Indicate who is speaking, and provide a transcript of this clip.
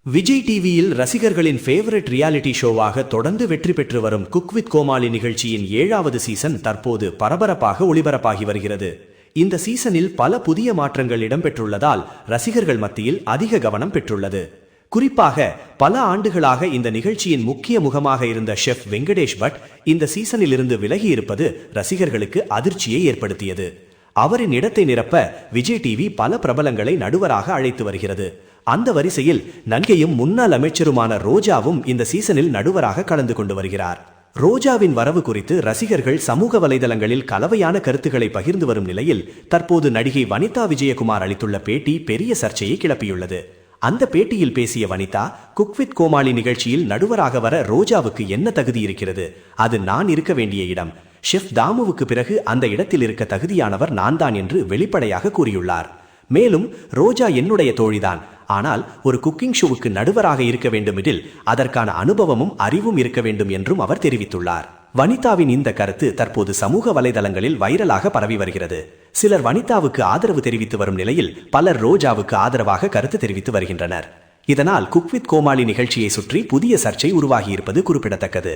Speaker 1: விஜய் டிவியில் ரசிகர்களின் favourite reality ஷோவாக தொடர்ந்து வெற்றி பெற்று வரும் குக் வித் கோமாளி நிகழ்ச்சியின் 7வது சீசன் தற்போது பரபரப்பாக ஒளிபரப்பாகி வருகிறது. இந்த சீசனில் பல புதிய மாற்றங்கள் இடம்பெற்றுள்ளதால் ரசிகர்கள் மத்தியில் அதிக கவனம் பெற்றுள்ளது. குறிப்பாக பல ஆண்டுகளாக இந்த நிகழ்ச்சியின் முக்கிய முகமாக இருந்த ஷெஃப் வெங்கடேஷ் பட் இந்த சீசனில் இருந்து விலகி இருப்பது ரசிகர்களுக்கு அதிர்ச்சியை ஏற்படுத்தியது. அவரின் இடத்தை நிரப்ப விஜய் டிவி பல பிரபலங்களை நடுவராக அழைத்து வருகிறது. அந்த வரிசையில் நன்கையும் முன்னாள் அமைச்சருமான ரோஜாவும் இந்த சீசனில் நடுவராக கலந்து கொண்டு வருகிறார். ரோஜாவின் வரவு குறித்து ரசிகர்கள் சமூக வலைதளங்களில் கலவையான கருத்துக்களை பகிர்ந்து வரும் நிலையில் தற்போது நடிகை வனிதா விஜயகுமார் அளித்துள்ள பேட்டி பெரிய சர்ச்சையை கிளப்பியுள்ளது. அந்த பேட்டியில் பேசிய வனிதா, குக் வித் கோமாளி நிகழ்ச்சியில் நடுவராக வர ரோஜாவுக்கு என்ன தகுதி இருக்கிறது? அது நான் இருக்க வேண்டிய இடம். ஷெஃப் தாமுவுக்கு பிறகு அந்த இடத்தில் இருக்க தகுதியானவர் நான் தான் என்று வெளிப்படையாக கூறியுள்ளார். மேலும் ரோஜா என்னுடைய தோழிதான், ஆனால் ஒரு குக்கிங் ஷோவுக்கு நடுவராக இருக்க வேண்டுமெனில் அதற்கான அனுபவமும் அறிவும் இருக்க வேண்டும் என்றும் அவர் தெரிவித்துள்ளார். வனிதாவின் இந்த கருத்து தற்போது சமூக வலைதளங்களில் வைரலாக பரவி வருகிறது. சிலர் வனிதாவுக்கு ஆதரவு தெரிவித்து வரும் நிலையில் பலர் ரோஜாவுக்கு ஆதரவாக கருத்து தெரிவித்து வருகின்றனர். இதனால் குக் வித் கோமாளி நிகழ்ச்சியை சுற்றி புதிய சர்ச்சை உருவாகியிருப்பது குறிப்பிடத்தக்கது.